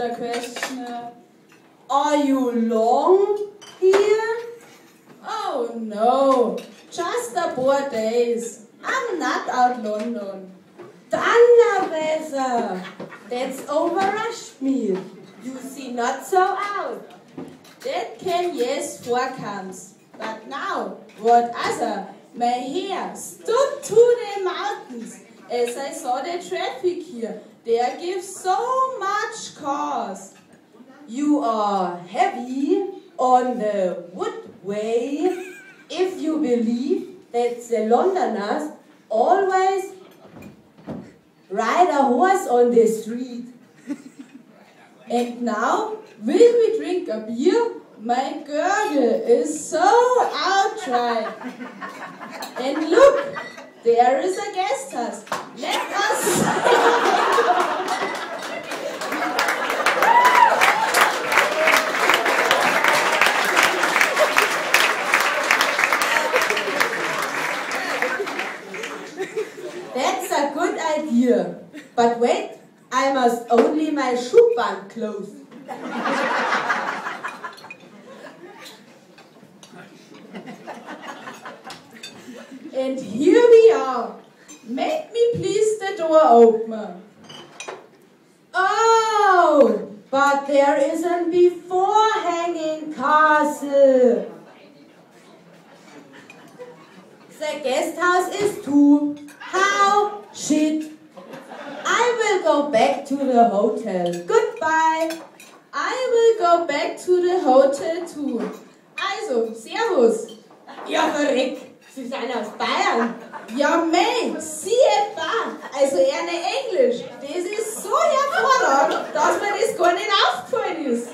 the question. Are you long here? Oh no, just 4 days. I'm not out London. Donnerwetter! That's overrushed me. You see not so out. That can yes forecomes. But now, what other? My hair stood to the mountains as I saw the traffic here. There gives so much cause. You are heavy on the woodway if you believe that the Londoners always ride a horse on the street. And now, will we drink a beer? My gurgle is so outright. And look, there is a guest house. Let us... That's a good idea. But wait, I must only my Schuhband close. And here we are. Make me please the door open. Oh, but there is a before hanging castle. The guest house is too. How shit. I will go back to the hotel. Goodbye. I will go back to the hotel too. Also, servus. Ja, verrückt. Sie sind aus Bayern. Ja, mei, sie etwa. Also eher ne Englisch. Das ist so hervorragend, dass mir das gar nicht aufgefallen ist.